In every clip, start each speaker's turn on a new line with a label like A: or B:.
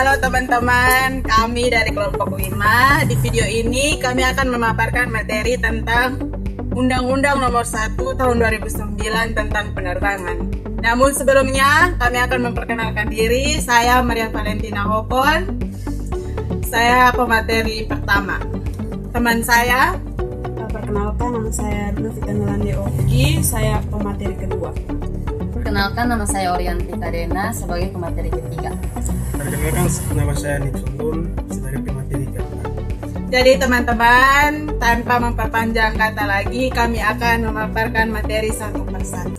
A: Halo teman-teman, kami dari kelompok 5. Di video ini kami akan memaparkan materi tentang Undang-Undang Nomor 1 Tahun 2009 tentang penerbangan. Namun sebelumnya kami akan memperkenalkan diri. Saya Maria Valentina Hopon. Saya pemateri pertama. Teman saya,
B: perkenalkan, nama saya Novita Melande Oki. Saya pemateri kedua.
C: Perkenalkan, nama saya Orianti Kadena sebagai pemateri ketiga.
D: Perkenalkan, nama saya Nixon sebagai pemateri keempat.
A: Jadi teman-teman, tanpa memperpanjang kata lagi, kami akan memaparkan materi satu persatu.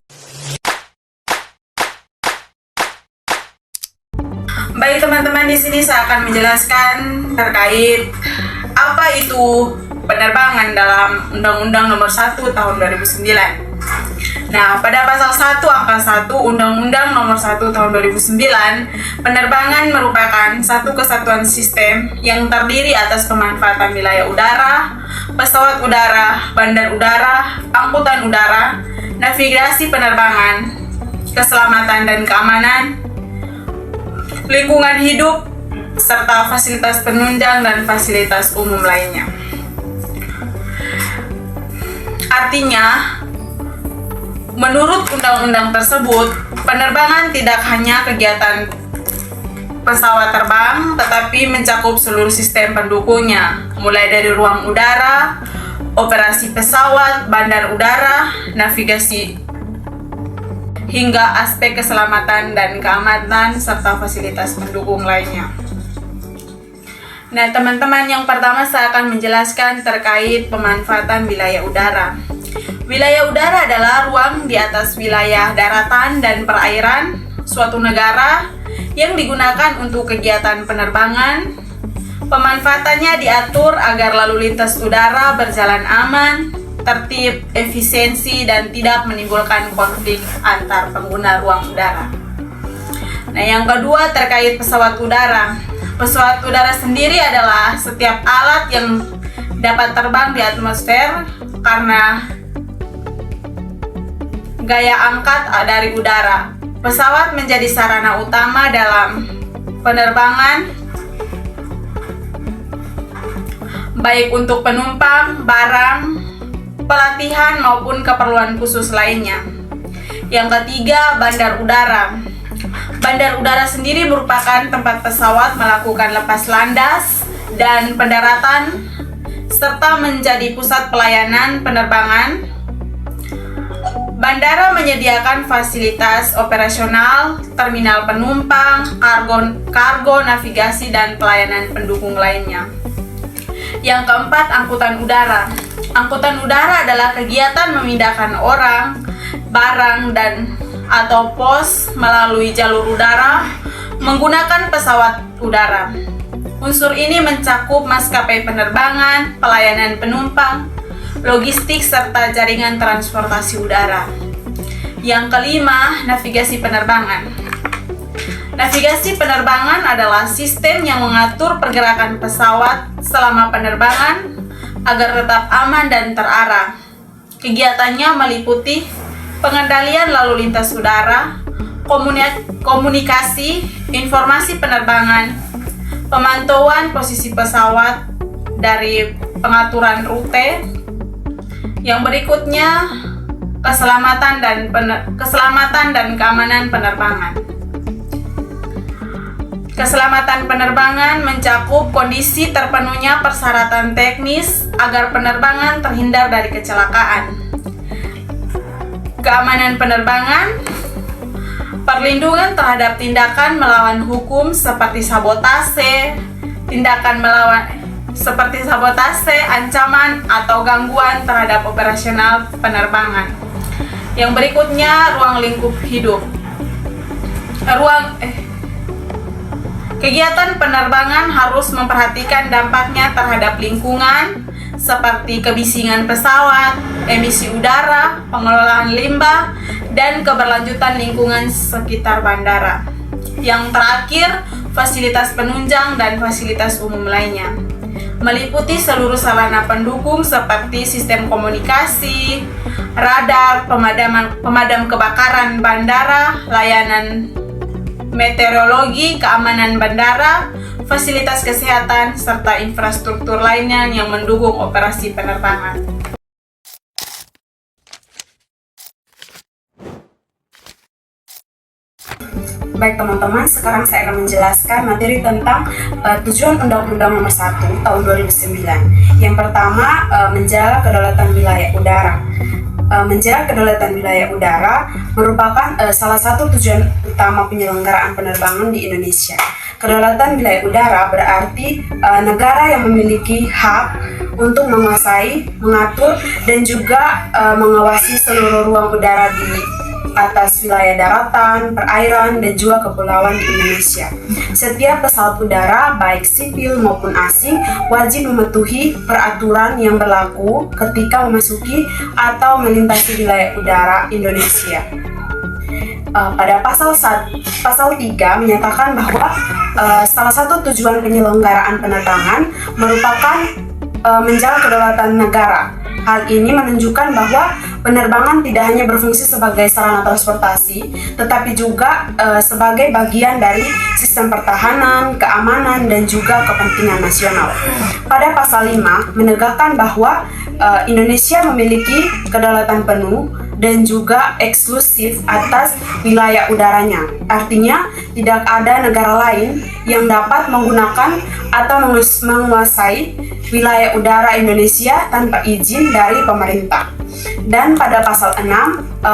A: Baik teman-teman, di sini saya akan menjelaskan terkait apa itu penerbangan dalam Undang-Undang Nomor 1 Tahun 2009. Nah, pada pasal 1 angka 1 Undang-Undang Nomor 1 Tahun 2009, penerbangan merupakan satu kesatuan sistem yang terdiri atas pemanfaatan wilayah udara, pesawat udara, bandar udara, angkutan udara, navigasi penerbangan, keselamatan dan keamanan, lingkungan hidup, serta fasilitas penunjang dan fasilitas umum lainnya. Artinya, menurut undang-undang tersebut, penerbangan tidak hanya kegiatan pesawat terbang, tetapi mencakup seluruh sistem pendukungnya, mulai dari ruang udara, operasi pesawat, bandar udara, navigasi, hingga aspek keselamatan dan keamanan, serta fasilitas pendukung lainnya. Nah, teman-teman, yang pertama saya akan menjelaskan terkait pemanfaatan wilayah udara. Wilayah udara adalah ruang di atas wilayah daratan dan perairan suatu negara yang digunakan untuk kegiatan penerbangan. Pemanfaatannya diatur agar lalu lintas udara berjalan aman, tertib, efisiensi, dan tidak menimbulkan konflik antar pengguna ruang udara. Nah, yang kedua terkait pesawat udara. Pesawat udara sendiri adalah setiap alat yang dapat terbang di atmosfer karena gaya angkat dari udara. Pesawat menjadi sarana utama dalam penerbangan, baik untuk penumpang, barang, pelatihan maupun keperluan khusus lainnya. Yang ketiga, bandar udara. Bandar udara sendiri merupakan tempat pesawat melakukan lepas landas dan pendaratan, serta menjadi pusat pelayanan penerbangan. Bandara menyediakan fasilitas operasional, terminal penumpang, kargo, navigasi, dan pelayanan pendukung lainnya. Yang keempat, angkutan udara. Angkutan udara adalah kegiatan memindahkan orang, barang, dan atau pos melalui jalur udara menggunakan pesawat udara. Unsur ini mencakup maskapai penerbangan, pelayanan penumpang, logistik, serta jaringan transportasi udara. Yang kelima, navigasi penerbangan. Navigasi penerbangan adalah sistem yang mengatur pergerakan pesawat selama penerbangan agar tetap aman dan terarah. Kegiatannya meliputi pengendalian lalu lintas udara, komunikasi, informasi penerbangan, pemantauan posisi pesawat dari pengaturan rute. Yang berikutnya, keselamatan dan keamanan penerbangan. Keselamatan penerbangan mencakup kondisi terpenuhnya persyaratan teknis agar penerbangan terhindar dari kecelakaan. Keamanan penerbangan, perlindungan terhadap tindakan melawan hukum seperti sabotase, ancaman atau gangguan terhadap operasional penerbangan. Yang berikutnya, ruang lingkup hidup. Kegiatan penerbangan harus memperhatikan dampaknya terhadap lingkungan seperti kebisingan pesawat, emisi udara, pengelolaan limbah, dan keberlanjutan lingkungan sekitar bandara. Yang terakhir, fasilitas penunjang dan fasilitas umum lainnya, meliputi seluruh sarana pendukung seperti sistem komunikasi, radar, pemadam kebakaran bandara, layanan meteorologi, keamanan bandara, fasilitas kesehatan, serta infrastruktur lainnya yang mendukung operasi penerbangan.
B: Baik teman-teman, sekarang saya akan menjelaskan materi tentang tujuan Undang-Undang Nomor 1 Tahun 2009. Yang pertama, menjaga kedaulatan wilayah udara. Menjaga kedaulatan wilayah udara merupakan salah satu tujuan utama penyelenggaraan penerbangan di Indonesia. Kedaulatan wilayah udara berarti negara yang memiliki hak untuk menguasai, mengatur, dan juga mengawasi seluruh ruang udara di atas wilayah daratan, perairan, dan juga kepulauan di Indonesia. Setiap pesawat udara, baik sipil maupun asing, wajib mematuhi peraturan yang berlaku ketika memasuki atau melintasi wilayah udara Indonesia. Pada pasal 3 menyatakan bahwa salah satu tujuan penyelenggaraan penerbangan merupakan menjaga kedaulatan negara. Hal ini menunjukkan bahwa penerbangan tidak hanya berfungsi sebagai sarana transportasi, tetapi juga sebagai bagian dari sistem pertahanan, keamanan, dan juga kepentingan nasional. Pada pasal 5 menegakkan bahwa Indonesia memiliki kedaulatan penuh dan juga eksklusif atas wilayah udaranya. Artinya, tidak ada negara lain yang dapat menggunakan atau menguasai wilayah udara Indonesia tanpa izin dari pemerintah. Dan pada pasal 6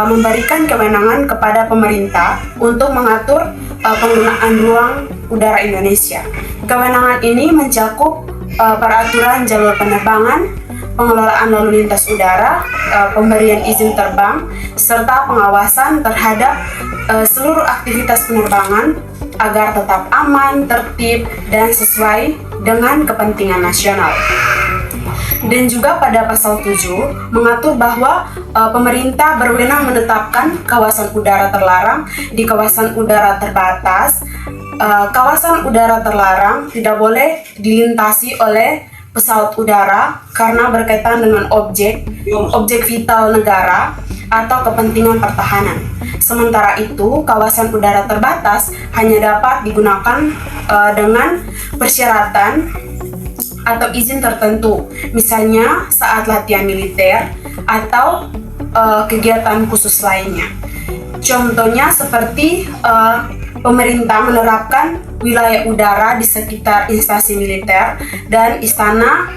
B: memberikan kewenangan kepada pemerintah untuk mengatur penggunaan ruang udara Indonesia. Kewenangan ini mencakup peraturan jalur penerbangan, pengelolaan lalu lintas udara, pemberian izin terbang, serta pengawasan terhadap seluruh aktivitas penerbangan agar tetap aman, tertib, dan sesuai dengan kepentingan nasional. Dan juga pada pasal 7 mengatur bahwa pemerintah berwenang menetapkan kawasan udara terlarang di kawasan udara terbatas. Kawasan udara terlarang tidak boleh dilintasi oleh pesawat udara karena berkaitan dengan objek vital negara atau kepentingan pertahanan. Sementara itu, kawasan udara terbatas hanya dapat digunakan dengan persyaratan atau izin tertentu, misalnya saat latihan militer atau kegiatan khusus lainnya. Contohnya seperti pemerintah menerapkan wilayah udara di sekitar instansi militer dan istana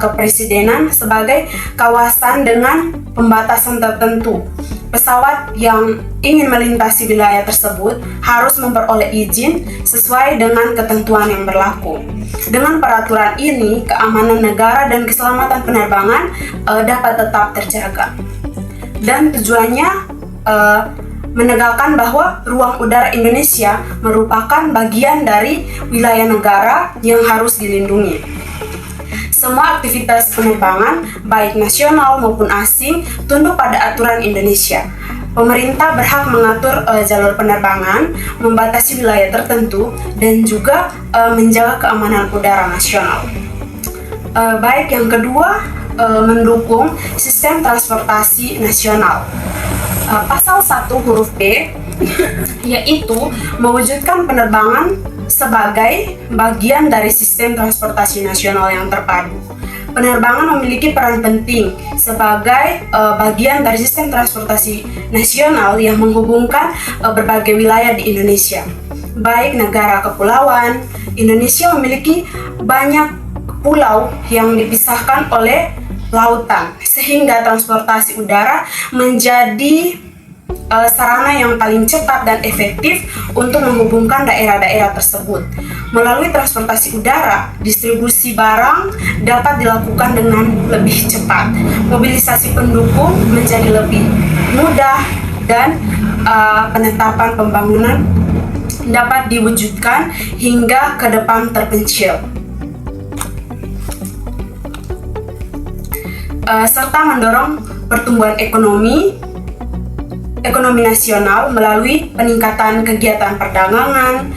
B: kepresidenan sebagai kawasan dengan pembatasan tertentu. Pesawat yang ingin melintasi wilayah tersebut harus memperoleh izin sesuai dengan ketentuan yang berlaku. Dengan peraturan ini, keamanan negara dan keselamatan penerbangan dapat tetap terjaga. Dan tujuannya menegakkan bahwa ruang udara Indonesia merupakan bagian dari wilayah negara yang harus dilindungi. Semua aktivitas penerbangan, baik nasional maupun asing, tunduk pada aturan Indonesia. Pemerintah berhak mengatur jalur penerbangan, membatasi wilayah tertentu, dan juga menjaga keamanan udara nasional. Baik, yang kedua, mendukung sistem transportasi nasional. Pasal 1 huruf B yaitu mewujudkan penerbangan sebagai bagian dari sistem transportasi nasional yang terpadu. Penerbangan memiliki peran penting sebagai bagian dari sistem transportasi nasional yang menghubungkan berbagai wilayah di Indonesia. Baik negara kepulauan, Indonesia memiliki banyak pulau yang dipisahkan oleh lautan, sehingga transportasi udara menjadi sarana yang paling cepat dan efektif untuk menghubungkan daerah-daerah tersebut. Melalui transportasi udara, distribusi barang dapat dilakukan dengan lebih cepat. Mobilisasi pendukung menjadi lebih mudah dan penetapan pembangunan dapat diwujudkan hingga ke depan terpencil. Serta mendorong pertumbuhan ekonomi nasional melalui peningkatan kegiatan perdagangan,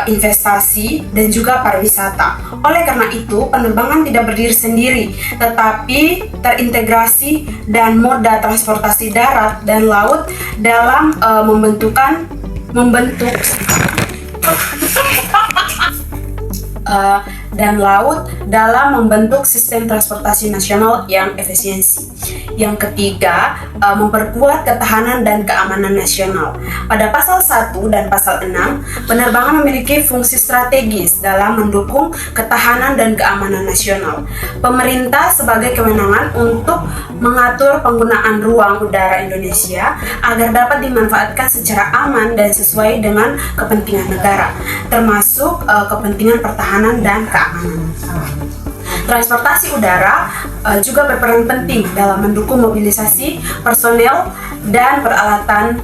B: investasi, dan juga pariwisata. Oleh karena itu, penerbangan tidak berdiri sendiri, tetapi terintegrasi dan moda transportasi darat dan laut dalam membentukkan membentuk dan laut dalam membentuk sistem transportasi nasional yang efisiensi. Yang ketiga, memperkuat ketahanan dan keamanan nasional. Pada pasal 1 dan pasal 6, penerbangan memiliki fungsi strategis dalam mendukung ketahanan dan keamanan nasional. Pemerintah sebagai kewenangan untuk mengatur penggunaan ruang udara Indonesia agar dapat dimanfaatkan secara aman dan sesuai dengan kepentingan negara, termasuk kepentingan pertahanan dan keamanan. Transportasi udara juga berperan penting dalam mendukung mobilisasi personel dan peralatan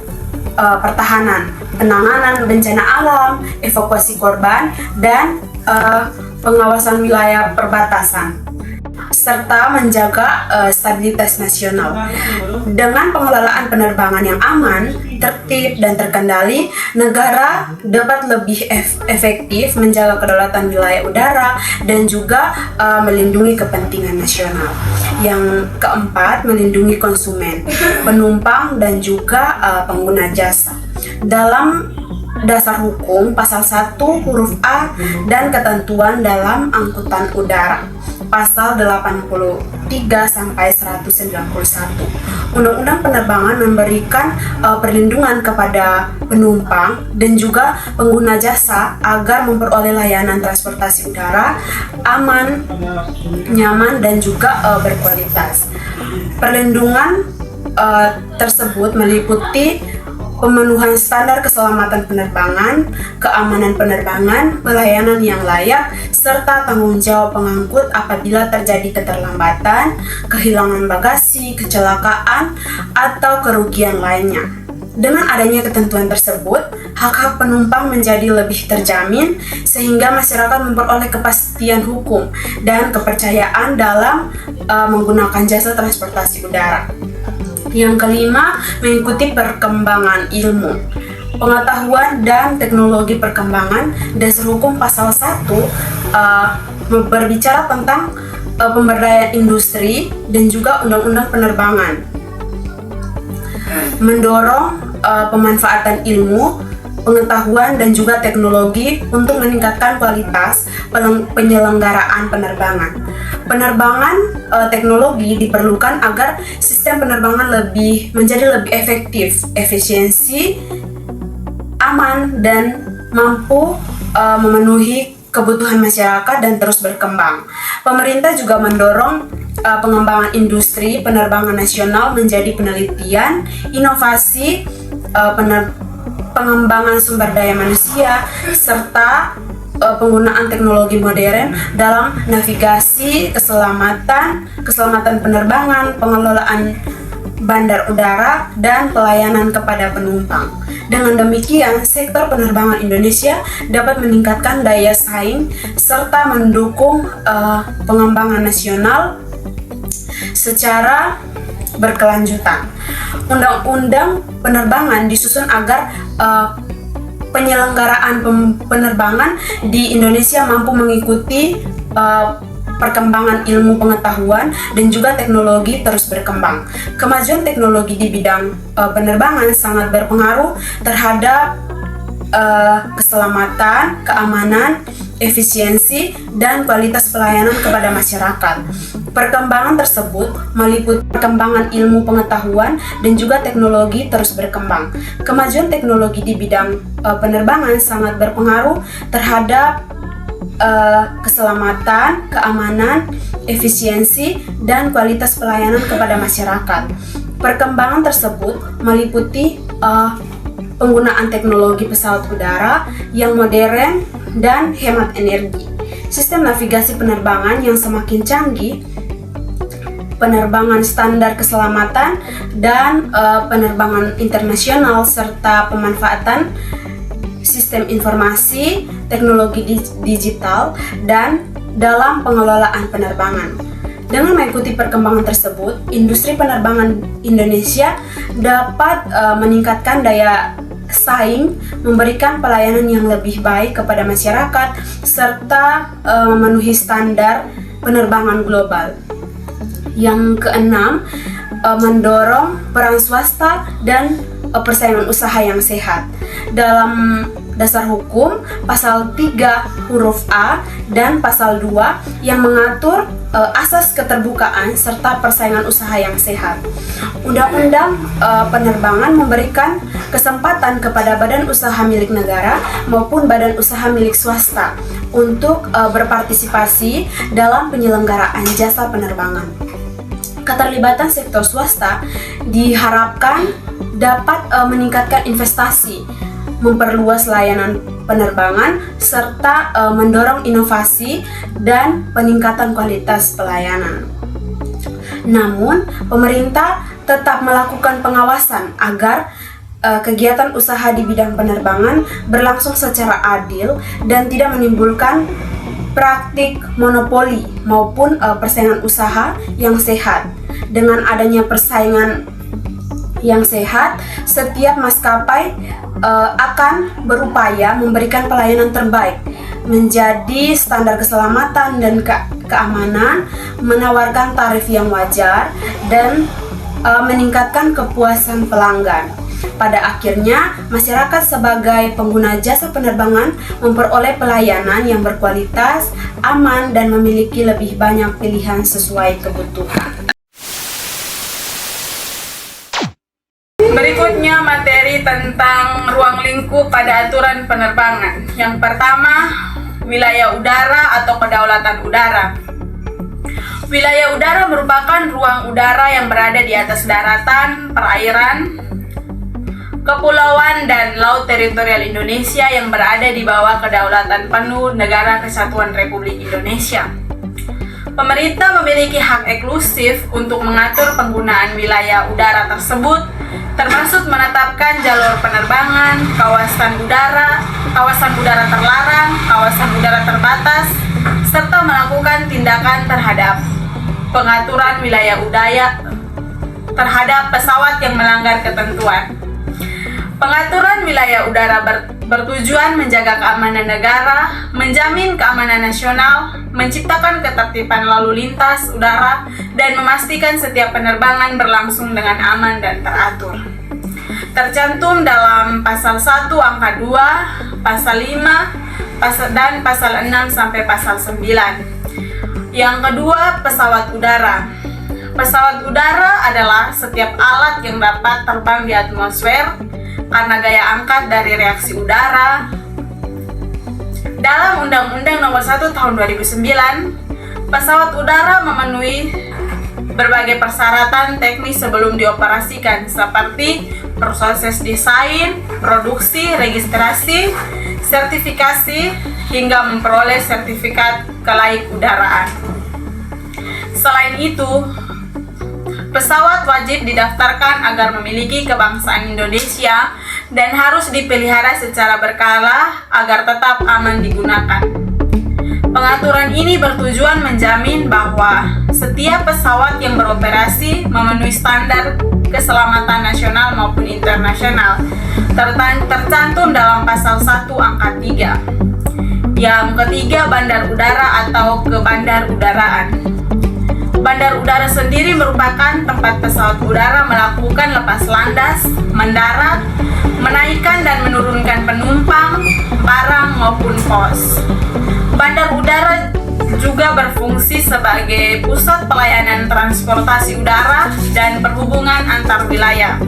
B: pertahanan, penanganan bencana alam, evakuasi korban, dan pengawasan wilayah perbatasan, serta menjaga stabilitas nasional. Dengan pengelolaan penerbangan yang aman, tertib, dan terkendali, negara dapat lebih efektif menjaga kedaulatan wilayah udara dan juga melindungi kepentingan nasional. Yang keempat, melindungi konsumen, penumpang, dan juga pengguna jasa. Dalam dasar hukum pasal 1 huruf A dan ketentuan dalam angkutan udara pasal 83 sampai 191. Undang-Undang Penerbangan memberikan perlindungan kepada penumpang dan juga pengguna jasa agar memperoleh layanan transportasi udara aman, nyaman, dan juga berkualitas. Perlindungan tersebut meliputi pemenuhan standar keselamatan penerbangan, keamanan penerbangan, pelayanan yang layak, serta tanggung jawab pengangkut apabila terjadi keterlambatan, kehilangan bagasi, kecelakaan, atau kerugian lainnya. Dengan adanya ketentuan tersebut, hak-hak penumpang menjadi lebih terjamin sehingga masyarakat memperoleh kepastian hukum dan kepercayaan dalam menggunakan jasa transportasi udara. Yang kelima, mengikuti perkembangan ilmu, pengetahuan, dan teknologi perkembangan. Dasar hukum pasal 1 berbicara tentang pemberdayaan industri dan juga undang-undang penerbangan. Mendorong pemanfaatan ilmu, pengetahuan, dan juga teknologi untuk meningkatkan kualitas penyelenggaraan penerbangan. Penerbangan teknologi diperlukan agar sistem penerbangan menjadi lebih efektif, efisiensi, aman, dan mampu memenuhi kebutuhan masyarakat dan terus berkembang. Pemerintah juga mendorong pengembangan industri penerbangan nasional menjadi penelitian, inovasi, pengembangan sumber daya manusia, serta penggunaan teknologi modern dalam navigasi, keselamatan penerbangan, pengelolaan bandar udara, dan pelayanan kepada penumpang. Dengan demikian, sektor penerbangan Indonesia dapat meningkatkan daya saing serta mendukung pengembangan nasional secara berkelanjutan. Undang-undang penerbangan disusun agar penyelenggaraan penerbangan di Indonesia mampu mengikuti perkembangan ilmu pengetahuan dan juga teknologi terus berkembang. Kemajuan teknologi di bidang penerbangan sangat berpengaruh terhadap keselamatan, keamanan, efisiensi, dan kualitas pelayanan kepada masyarakat. Perkembangan tersebut meliputi perkembangan ilmu pengetahuan dan juga teknologi terus berkembang. Kemajuan teknologi di bidang penerbangan sangat berpengaruh terhadap keselamatan, keamanan, efisiensi, dan kualitas pelayanan kepada masyarakat. Perkembangan tersebut meliputi penggunaan teknologi pesawat udara yang modern dan hemat energi, sistem navigasi penerbangan yang semakin canggih, penerbangan standar keselamatan, dan penerbangan internasional, serta pemanfaatan sistem informasi, teknologi digital, dan dalam pengelolaan penerbangan. Dengan mengikuti perkembangan tersebut, industri penerbangan Indonesia dapat meningkatkan daya saing, memberikan pelayanan yang lebih baik kepada masyarakat, serta memenuhi standar penerbangan global. Yang keenam, mendorong peran swasta dan persaingan usaha yang sehat. Dalam dasar hukum, pasal 3 huruf A dan pasal 2 yang mengatur asas keterbukaan serta persaingan usaha yang sehat. Undang-undang penerbangan memberikan kesempatan kepada badan usaha milik negara maupun badan usaha milik swasta untuk berpartisipasi dalam penyelenggaraan jasa penerbangan. Keterlibatan sektor swasta diharapkan dapat meningkatkan investasi, memperluas layanan penerbangan, serta mendorong inovasi dan peningkatan kualitas pelayanan. Namun, pemerintah tetap melakukan pengawasan agar kegiatan usaha di bidang penerbangan berlangsung secara adil dan tidak menimbulkan praktik monopoli maupun persaingan usaha yang sehat. Dengan adanya persaingan yang sehat, setiap maskapai akan berupaya memberikan pelayanan terbaik, menjadi standar keselamatan dan keamanan, menawarkan tarif yang wajar, dan meningkatkan kepuasan pelanggan. Pada akhirnya, masyarakat sebagai pengguna jasa penerbangan memperoleh pelayanan yang berkualitas, aman, dan memiliki lebih banyak pilihan sesuai kebutuhan.
A: Berikutnya materi tentang ruang lingkup pada aturan penerbangan. Yang pertama, wilayah udara atau kedaulatan udara. Wilayah udara merupakan ruang udara yang berada di atas daratan, perairan, kepulauan, dan laut teritorial Indonesia yang berada di bawah kedaulatan penuh Negara Kesatuan Republik Indonesia. Pemerintah memiliki hak eksklusif untuk mengatur penggunaan wilayah udara tersebut, termasuk menetapkan jalur penerbangan, kawasan udara terlarang, kawasan udara terbatas, serta melakukan tindakan terhadap pengaturan wilayah udara terhadap pesawat yang melanggar ketentuan. Pengaturan wilayah udara bertujuan menjaga keamanan negara, menjamin keamanan nasional, menciptakan ketertiban lalu lintas udara, dan memastikan setiap penerbangan berlangsung dengan aman dan teratur. Tercantum dalam pasal 1 angka 2, pasal 5, dan pasal 6 sampai pasal 9. Yang kedua, pesawat udara. Pesawat udara adalah setiap alat yang dapat terbang di atmosfer karena gaya angkat dari reaksi udara. Dalam Undang-Undang Nomor 1 Tahun 2009, pesawat udara memenuhi berbagai persyaratan teknis sebelum dioperasikan, seperti proses desain, produksi, registrasi, sertifikasi, hingga memperoleh sertifikat kelaikudaraan. Selain itu, pesawat wajib didaftarkan agar memiliki kebangsaan Indonesia dan harus dipelihara secara berkala agar tetap aman digunakan. Pengaturan ini bertujuan menjamin bahwa setiap pesawat yang beroperasi memenuhi standar keselamatan nasional maupun internasional, tercantum dalam pasal 1 angka 3. Yang ketiga, bandar udara atau kebandarudaraan. Bandar udara sendiri merupakan tempat pesawat udara melakukan lepas landas, mendarat, menaikkan dan menurunkan penumpang, barang maupun pos. Bandar udara juga berfungsi sebagai pusat pelayanan transportasi udara dan perhubungan antar wilayah.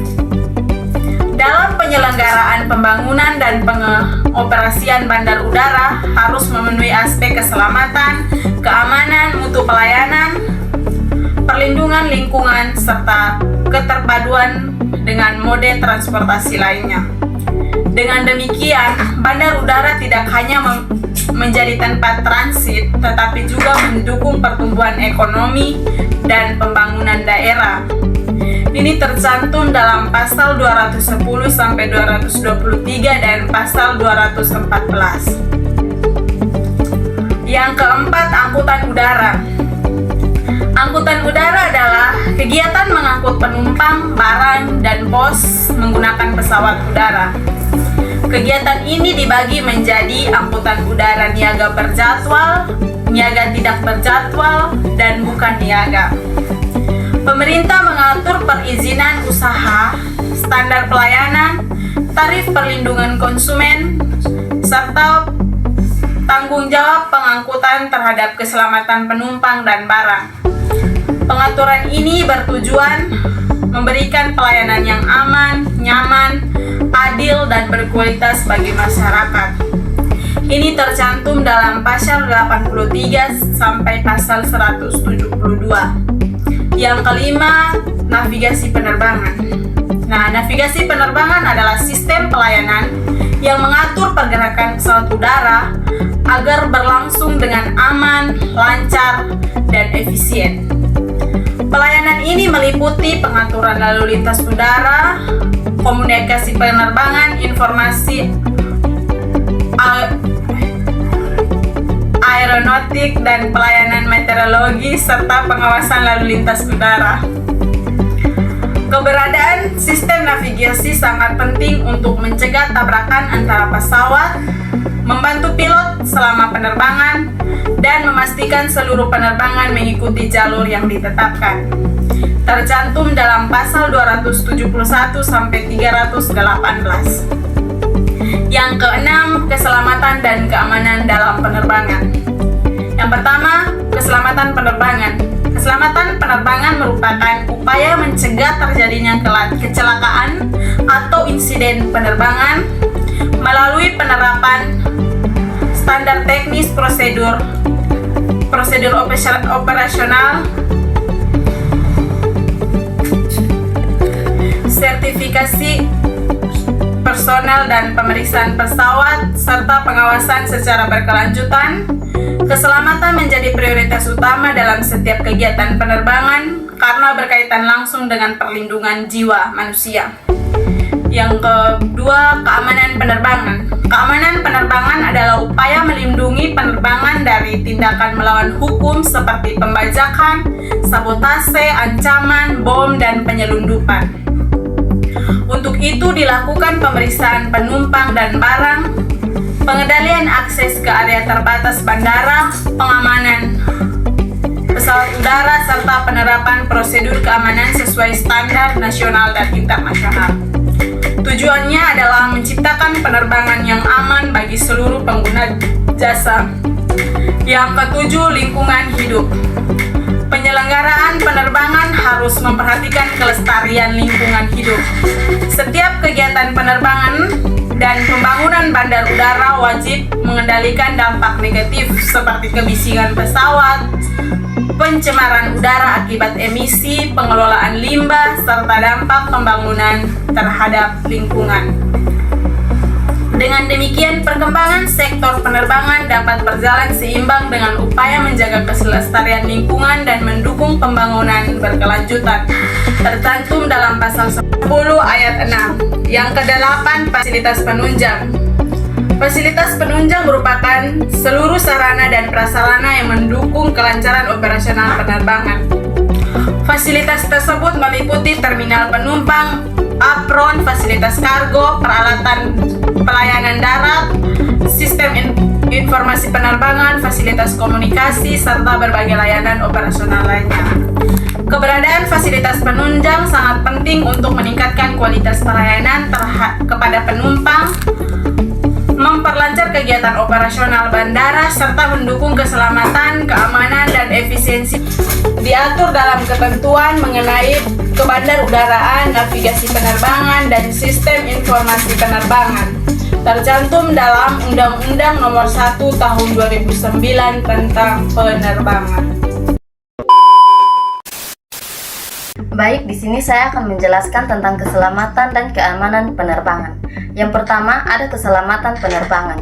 A: Dalam penyelenggaraan pembangunan dan pengoperasian bandar udara harus memenuhi aspek keselamatan, keamanan, mutu pelayanan, perlindungan lingkungan, serta keterpaduan dengan mode transportasi lainnya. Dengan demikian, bandar udara tidak hanya menjadi tempat transit, tetapi juga mendukung pertumbuhan ekonomi dan pembangunan daerah. Ini tercantum dalam pasal 210 sampai 223 dan pasal 214. Yang keempat, angkutan udara. Angkutan udara adalah kegiatan mengangkut penumpang, barang, dan pos menggunakan pesawat udara. Kegiatan ini dibagi menjadi angkutan udara niaga berjadwal, niaga tidak berjadwal, dan bukan niaga. Pemerintah mengatur perizinan usaha standar pelayanan, tarif perlindungan konsumen, serta tanggung jawab pengangkutan terhadap keselamatan penumpang dan barang. Pengaturan ini bertujuan memberikan pelayanan yang aman, nyaman, adil, dan berkualitas bagi masyarakat. Ini tercantum dalam pasal 83 sampai pasal 172. Yang kelima, navigasi penerbangan. Nah, navigasi penerbangan adalah sistem pelayanan yang mengatur pergerakan pesawat udara agar berlangsung dengan aman, lancar, dan efisien. Pelayanan ini meliputi pengaturan lalu lintas udara, komunikasi penerbangan, informasi aeronautik, dan pelayanan meteorologi, serta pengawasan lalu lintas udara. Keberadaan sistem navigasi sangat penting untuk mencegah tabrakan antara pesawat, membantu pilot selama penerbangan, dan memastikan seluruh penerbangan mengikuti jalur yang ditetapkan. Tercantum dalam pasal 271 sampai 318. Yang keenam, keselamatan dan keamanan dalam penerbangan. Yang pertama, keselamatan penerbangan. Keselamatan penerbangan merupakan upaya mencegah terjadinya kecelakaan atau insiden penerbangan melalui penerapan standar teknis, prosedur operasional, sertifikasi personel dan pemeriksaan pesawat, serta pengawasan secara berkelanjutan. Keselamatan menjadi prioritas utama dalam setiap kegiatan penerbangan karena berkaitan langsung dengan perlindungan jiwa manusia. Yang kedua, keamanan penerbangan. Keamanan penerbangan adalah upaya melindungi penerbangan dari tindakan melawan hukum seperti pembajakan, sabotase, ancaman, bom, dan penyelundupan. Untuk itu dilakukan pemeriksaan penumpang dan barang, pengendalian akses ke area terbatas bandara, pengamanan pesawat udara, serta penerapan prosedur keamanan sesuai standar nasional dan internasional. Tujuannya adalah menciptakan penerbangan yang aman bagi seluruh pengguna jasa. Yang ketujuh, lingkungan hidup. Penyelenggaraan penerbangan harus memperhatikan kelestarian lingkungan hidup. Setiap kegiatan penerbangan dan pembangunan bandar udara wajib mengendalikan dampak negatif seperti kebisingan pesawat, pencemaran udara akibat emisi, pengelolaan limbah, serta dampak pembangunan terhadap lingkungan. Dengan demikian, perkembangan sektor penerbangan dapat berjalan seimbang dengan upaya menjaga kelestarian lingkungan dan mendukung pembangunan berkelanjutan. Tercantum dalam pasal 10 ayat 6. Yang ke-8, fasilitas penunjang. Fasilitas penunjang merupakan seluruh sarana dan prasarana yang mendukung kelancaran operasional penerbangan. Fasilitas tersebut meliputi terminal penumpang, apron, fasilitas kargo, peralatan pelayanan darat, sistem informasi penerbangan, fasilitas komunikasi, serta berbagai layanan operasional lainnya. Keberadaan fasilitas penunjang sangat penting untuk meningkatkan kualitas pelayanan kepada penumpang, memperlancar kegiatan operasional bandara, serta mendukung keselamatan, keamanan, dan efisiensi. Diatur dalam ketentuan mengenai kebandar udaraan, navigasi penerbangan, dan sistem informasi penerbangan. Tercantum dalam Undang-Undang Nomor 1 Tahun 2009 tentang penerbangan.
C: Baik, di sini saya akan menjelaskan tentang keselamatan dan keamanan penerbangan. Yang pertama, ada keselamatan penerbangan.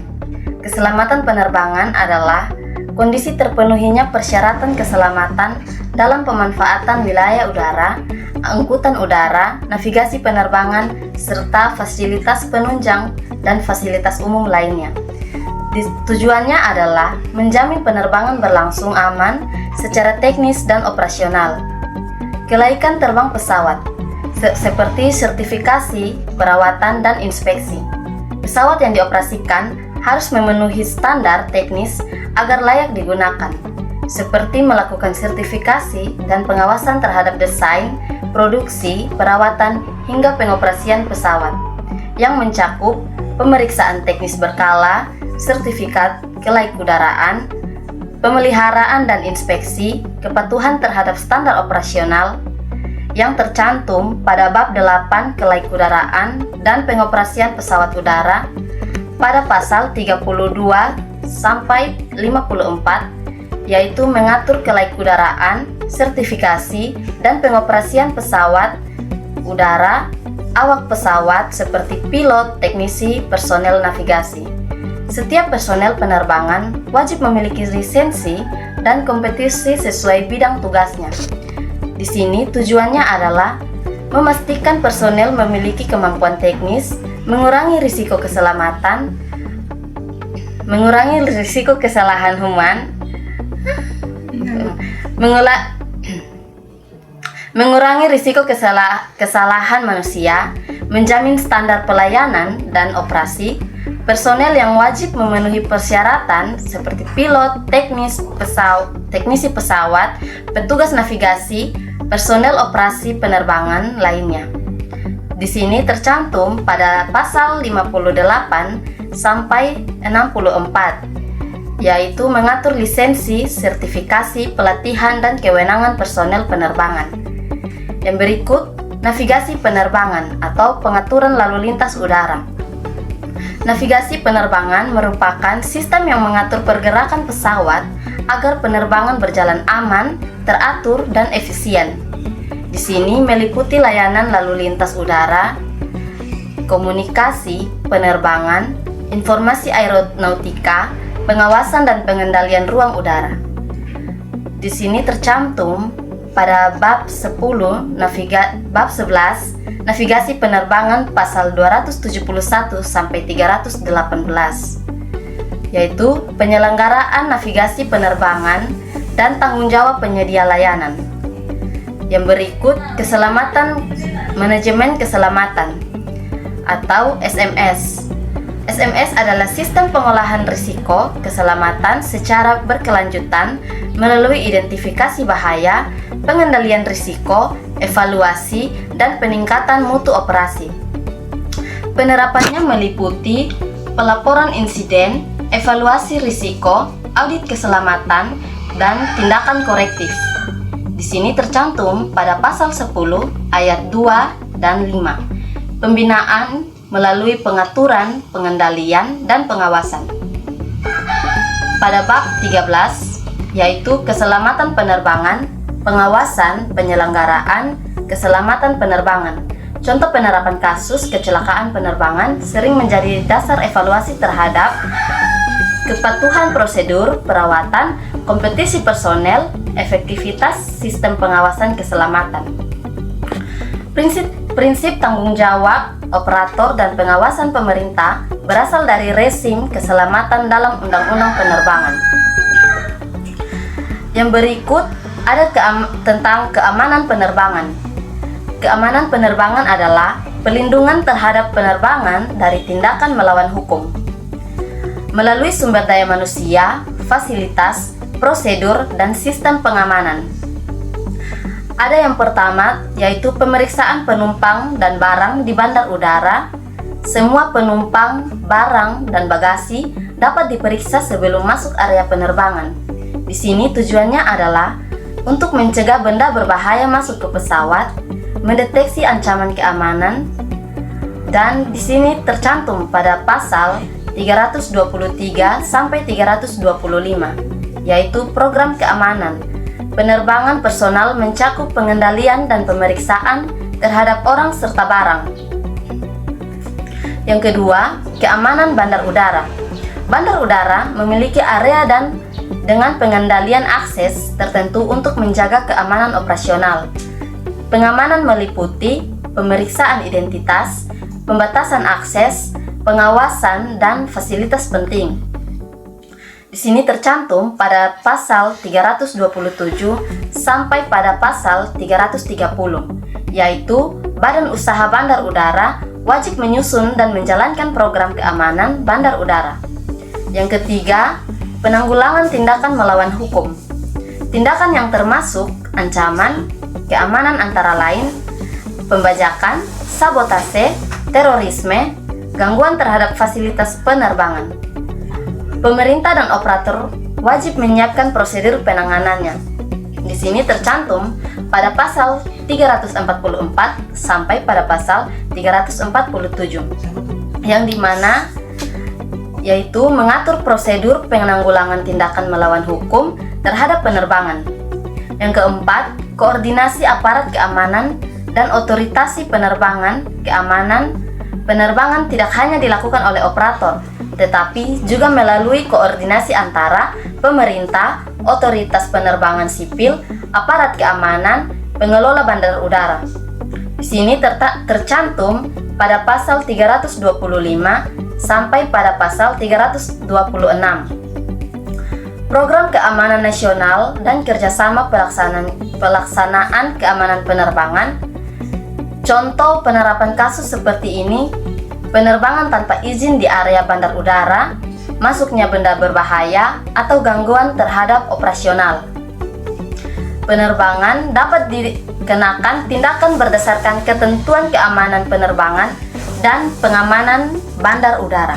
C: Keselamatan penerbangan adalah kondisi terpenuhinya persyaratan keselamatan dalam pemanfaatan wilayah udara, angkutan udara, navigasi penerbangan, serta fasilitas penunjang dan fasilitas umum lainnya. Tujuannya adalah menjamin penerbangan berlangsung aman secara teknis dan operasional. Kelaikan terbang pesawat, seperti sertifikasi, perawatan, dan inspeksi. Pesawat yang dioperasikan harus memenuhi standar teknis agar layak digunakan, seperti melakukan sertifikasi dan pengawasan terhadap desain, produksi, perawatan, hingga pengoperasian pesawat yang mencakup pemeriksaan teknis berkala, sertifikat kelaikudaraan, pemeliharaan dan inspeksi kepatuhan terhadap standar operasional yang tercantum pada bab 8 kelaikudaraan dan pengoperasian pesawat udara pada pasal 32 sampai 54, yaitu mengatur kelaikudaraan, sertifikasi, dan pengoperasian pesawat udara, awak pesawat seperti pilot, teknisi, personel navigasi. Setiap personel penerbangan wajib memiliki lisensi dan kompetisi sesuai bidang tugasnya. Di sini tujuannya adalah memastikan personel memiliki kemampuan teknis, mengurangi risiko keselamatan, mengurangi risiko kesalahan human, mengurangi risiko kesalahan manusia, menjamin standar pelayanan dan operasi. Personel yang wajib memenuhi persyaratan seperti pilot, teknisi pesawat, petugas navigasi, personel operasi penerbangan lainnya. Di sini tercantum pada pasal 58 sampai 64, yaitu mengatur lisensi, sertifikasi, pelatihan, dan kewenangan personel penerbangan. Yang berikut, navigasi penerbangan atau pengaturan lalu lintas udara. Navigasi penerbangan merupakan sistem yang mengatur pergerakan pesawat agar penerbangan berjalan aman, teratur, dan efisien. Di sini meliputi layanan lalu lintas udara, komunikasi, penerbangan, informasi aeronautika, pengawasan dan pengendalian ruang udara. Di sini tercantum pada bab 10 bab 11 navigasi penerbangan pasal 271 sampai 318, yaitu penyelenggaraan navigasi penerbangan dan tanggung jawab penyedia layanan. Yang berikut, manajemen keselamatan atau SMS. SMS adalah sistem pengolahan risiko keselamatan secara berkelanjutan melalui identifikasi bahaya, pengendalian risiko, evaluasi, dan peningkatan mutu operasi. Penerapannya meliputi pelaporan insiden, evaluasi risiko, audit keselamatan, dan tindakan korektif. Di sini tercantum pada pasal 10 ayat 2 dan 5. Pembinaan melalui pengaturan, pengendalian, dan pengawasan. Pada bab 13, yaitu keselamatan penerbangan, pengawasan, penyelenggaraan, keselamatan penerbangan. Contoh penerapan kasus kecelakaan penerbangan sering menjadi dasar evaluasi terhadap kepatuhan prosedur, perawatan, kompetisi personel, efektivitas sistem pengawasan keselamatan. Prinsip tanggung jawab operator dan pengawasan pemerintah berasal dari rezim keselamatan dalam Undang-Undang Penerbangan. Yang berikut ada tentang keamanan penerbangan. Keamanan penerbangan adalah pelindungan terhadap penerbangan dari tindakan melawan hukum melalui sumber daya manusia, fasilitas, prosedur, dan sistem pengamanan. Ada yang pertama, yaitu pemeriksaan penumpang dan barang di bandar udara. Semua penumpang, barang, dan bagasi dapat diperiksa sebelum masuk area penerbangan. Di sini tujuannya adalah untuk mencegah benda berbahaya masuk ke pesawat, mendeteksi ancaman keamanan, dan di sini tercantum pada pasal 323 sampai 325, yaitu program keamanan. Penerbangan personal mencakup pengendalian dan pemeriksaan terhadap orang serta barang. Yang kedua, keamanan bandar udara. Bandar udara memiliki area dan dengan pengendalian akses tertentu untuk menjaga keamanan operasional. Pengamanan meliputi pemeriksaan identitas, pembatasan akses, pengawasan, dan fasilitas penting. Di sini tercantum pada pasal 327 sampai pada pasal 330, yaitu Badan Usaha Bandar Udara wajib menyusun dan menjalankan program keamanan bandar udara. Yang ketiga, penanggulangan tindakan melawan hukum. Tindakan yang termasuk ancaman keamanan antara lain pembajakan, sabotase, terorisme, gangguan terhadap fasilitas penerbangan. Pemerintah dan operator wajib menyiapkan prosedur penanganannya. Di sini tercantum pada pasal 344 sampai pada pasal 347, yang dimana yaitu mengatur prosedur penanggulangan tindakan melawan hukum terhadap penerbangan. Yang keempat, koordinasi aparat keamanan dan otoritasi penerbangan. Keamanan penerbangan tidak hanya dilakukan oleh operator, tetapi juga melalui koordinasi antara pemerintah, otoritas penerbangan sipil, aparat keamanan, pengelola bandar udara. Di sini tercantum pada pasal 325 sampai pada pasal 326. Program keamanan nasional dan kerjasama pelaksanaan keamanan penerbangan. Contoh penerapan kasus seperti ini: penerbangan tanpa izin di area bandar udara, masuknya benda berbahaya, atau gangguan terhadap operasional. Penerbangan dapat dikenakan tindakan berdasarkan ketentuan keamanan penerbangan dan pengamanan bandar udara.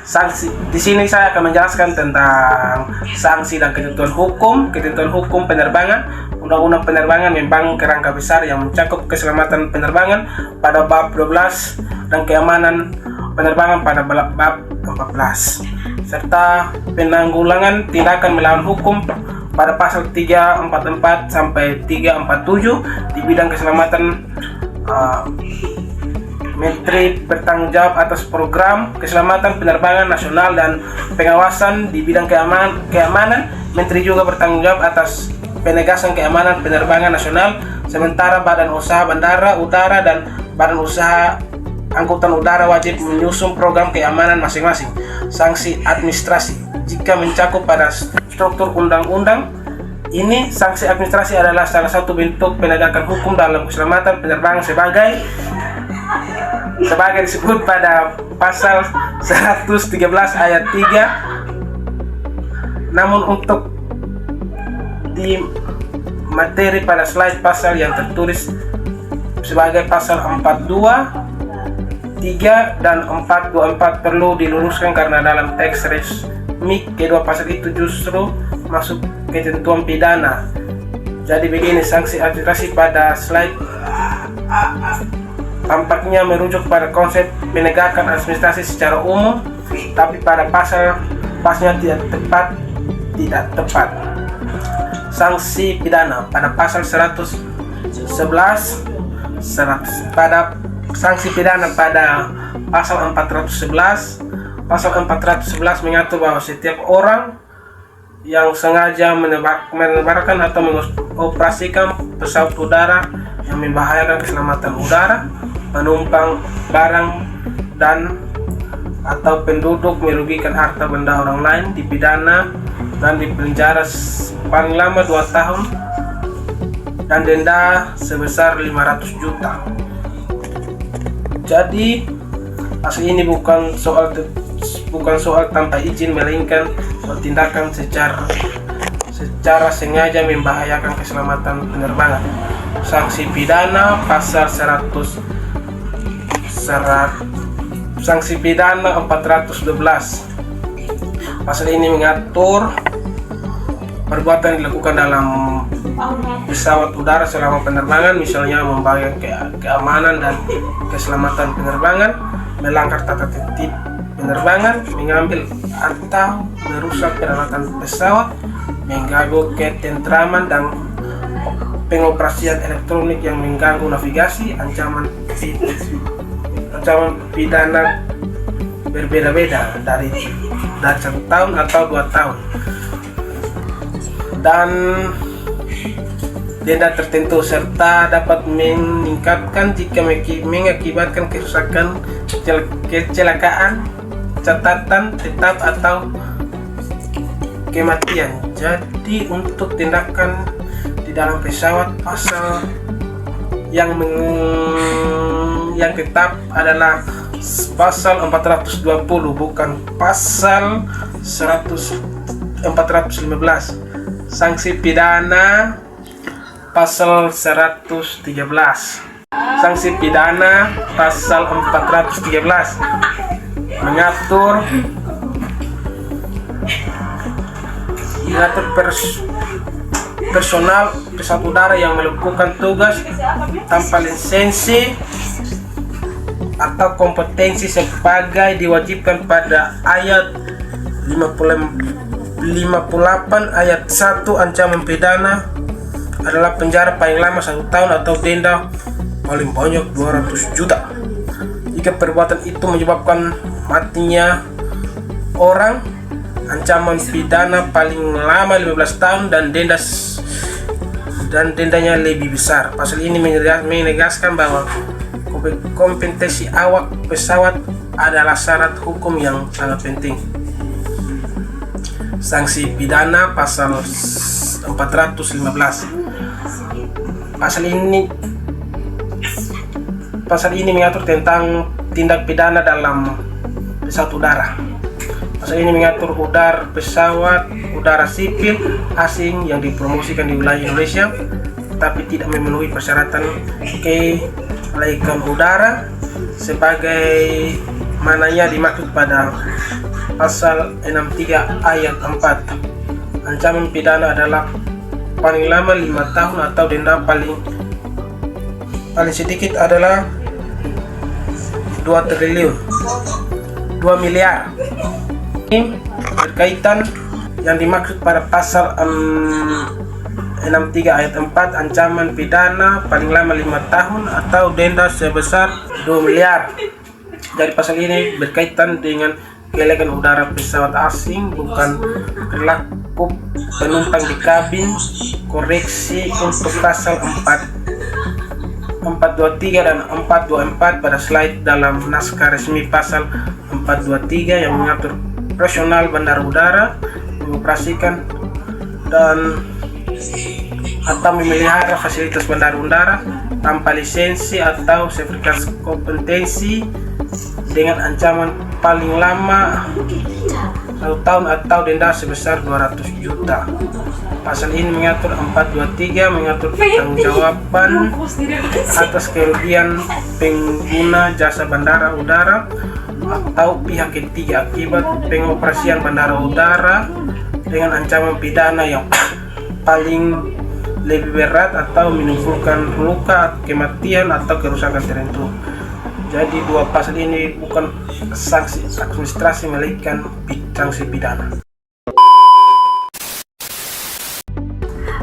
D: Sanksi. Di sini saya akan menjelaskan tentang sanksi dan ketentuan hukum penerbangan. Undang-Undang Penerbangan membangun kerangka besar yang mencakup keselamatan penerbangan pada bab 12 dan keamanan penerbangan pada bab 14, serta penanggulangan tindakan melawan hukum pada pasal 344 sampai 347 di bidang keselamatan. Menteri bertanggung jawab atas program keselamatan penerbangan nasional dan pengawasan di bidang keamanan. Menteri juga bertanggung jawab atas penegasan keamanan penerbangan nasional, sementara Badan Usaha Bandara Udara dan Badan Usaha Angkutan Udara wajib menyusun program keamanan masing-masing. Sanksi administrasi jika mencakup pada struktur undang-undang ini. Sanksi administrasi adalah salah satu bentuk penegakan hukum dalam keselamatan penerbangan sebagai disebut pada pasal 113 ayat 3. Namun untuk di materi pada slide pasal yang tertulis sebagai pasal 42, 3 dan 424 perlu diluruskan karena dalam teks resmi kedua pasal itu justru masuk ketentuan pidana. Jadi begini, sanksi administrasi pada slide tampaknya merujuk pada konsep penegakan administrasi secara umum, tapi pada pasnya tidak tepat. Sanksi pidana pada pasal 111 pada sanksi pidana pada pasal 411. Pasal 411 mengatur bahwa setiap orang yang sengaja menerbangkan atau mengoperasikan pesawat udara yang membahayakan keselamatan udara, penumpang, barang, dan atau penduduk, merugikan harta benda orang lain, dipidana dan dipenjara paling lama 2 tahun dan denda sebesar 500 juta. Jadi asli ini bukan soal tanpa izin, melainkan soal tindakan secara sengaja membahayakan keselamatan penerbangan. Sanksi pidana pasal sanksi pidana 412. Pasal ini mengatur perbuatan dilakukan dalam pesawat udara selama penerbangan, misalnya membahayakan keamanan dan keselamatan penerbangan, melanggar tata tertib penerbangan, mengambil atau merusak peralatan pesawat, mengganggu ketentraman dan pengoperasian elektronik yang mengganggu navigasi. Ancaman pidana berbeda-beda dari 1 tahun atau 2 tahun dan denda tertentu, serta dapat meningkatkan jika mengakibatkan kerusakan, kecelakaan, catatan tetap atau kematian. Jadi untuk tindakan di dalam pesawat, pasal yang tetap adalah pasal 420, bukan pasal 415. Sanksi pidana pasal 113. Sanksi pidana pasal 413 mengatur personal pesawat udara yang melakukan tugas tanpa lisensi atau kompetensi sebagai diwajibkan pada ayat 58 ayat 1. Ancaman pidana adalah penjara paling lama 1 tahun atau denda paling banyak 200 juta jika perbuatan itu menyebabkan matinya orang. Ancaman pidana paling lama 15 tahun dan dendanya lebih besar. Pasal ini menegaskan bahwa kompetensi awak pesawat adalah syarat hukum yang sangat penting. Sanksi pidana pasal 415. Pasal ini mengatur tentang tindak pidana dalam pesawat udara. Pasal ini mengatur pesawat udara sipil asing yang dipromosikan di wilayah Indonesia tetapi tidak memenuhi persyaratan kelaikan udara sebagai mananya dimaksud pada pasal 63 ayat 4. Ancaman pidana adalah paling lama 5 tahun atau denda paling sedikit adalah 2 miliar. Ini berkaitan yang dimaksud pada pasal 63 ayat 4, ancaman pidana paling lama 5 tahun atau denda sebesar 2 miliar. Dari pasal ini berkaitan dengan kelaikan udara pesawat asing, bukan berlaku penumpang di kabin. Koreksi untuk pasal 423 dan 424 pada slide dalam naskah resmi. Pasal 423 yang mengatur operasional bandara udara mengoperasikan dan atau memelihara fasilitas bandara udara tanpa lisensi atau sertifikat kompetensi dengan ancaman paling lama 1 tahun atau denda sebesar 200 juta. Pasal ini mengatur 423 mengatur pertanggungjawaban atas kerugian pengguna jasa bandara udara atau pihak ketiga akibat pengoperasian bandara udara dengan ancaman pidana yang paling lebih berat atau menimbulkan luka, kematian atau kerusakan tertentu. Jadi dua pasal ini bukan sanksi administrasi melainkan sanksi pidana.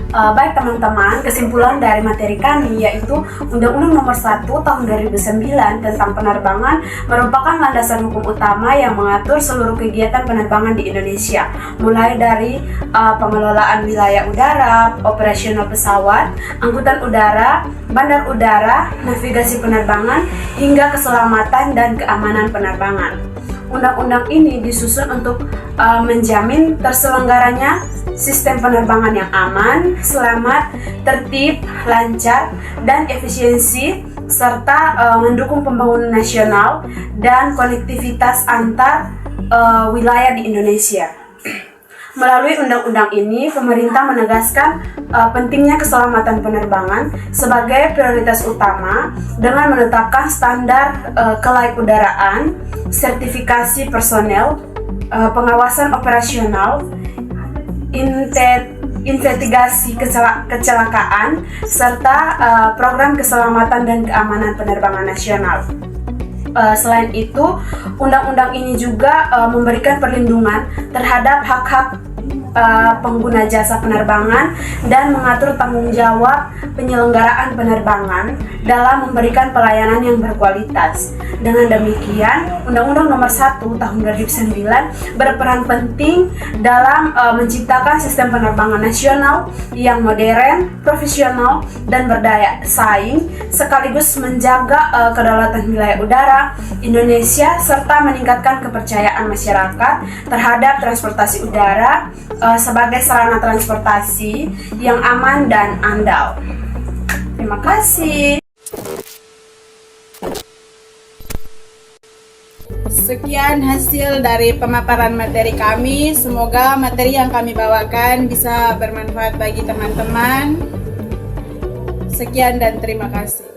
B: Baik teman-teman, kesimpulan dari materi kami yaitu Undang-Undang Nomor 1 Tahun 2009 tentang penerbangan merupakan landasan hukum utama yang mengatur seluruh kegiatan penerbangan di Indonesia, mulai dari pengelolaan wilayah udara, operasional pesawat, angkutan udara, bandar udara, navigasi penerbangan, hingga keselamatan dan keamanan penerbangan. Undang-undang ini disusun untuk menjamin terselenggaranya sistem penerbangan yang aman, selamat, tertib, lancar, dan efisiensi, serta mendukung pembangunan nasional dan konektivitas antar wilayah di Indonesia. Melalui undang-undang ini, pemerintah menegaskan pentingnya keselamatan penerbangan sebagai prioritas utama dengan menetapkan standar kelaikudaraan, sertifikasi personel, pengawasan operasional, investigasi kecelakaan, serta program keselamatan dan keamanan penerbangan nasional. Selain itu, undang-undang ini juga memberikan perlindungan terhadap hak-hak pengguna jasa penerbangan dan mengatur tanggung jawab penyelenggaraan penerbangan dalam memberikan pelayanan yang berkualitas. Dengan demikian, Undang-Undang Nomor 1 Tahun 2009 berperan penting dalam menciptakan sistem penerbangan nasional yang modern, profesional, dan berdaya saing, sekaligus menjaga kedaulatan wilayah udara Indonesia serta meningkatkan kepercayaan masyarakat terhadap transportasi udara sebagai sarana transportasi yang aman dan andal. Terima kasih.
A: Sekian hasil dari pemaparan materi kami. Semoga materi yang kami bawakan bisa bermanfaat bagi teman-teman. Sekian dan terima kasih.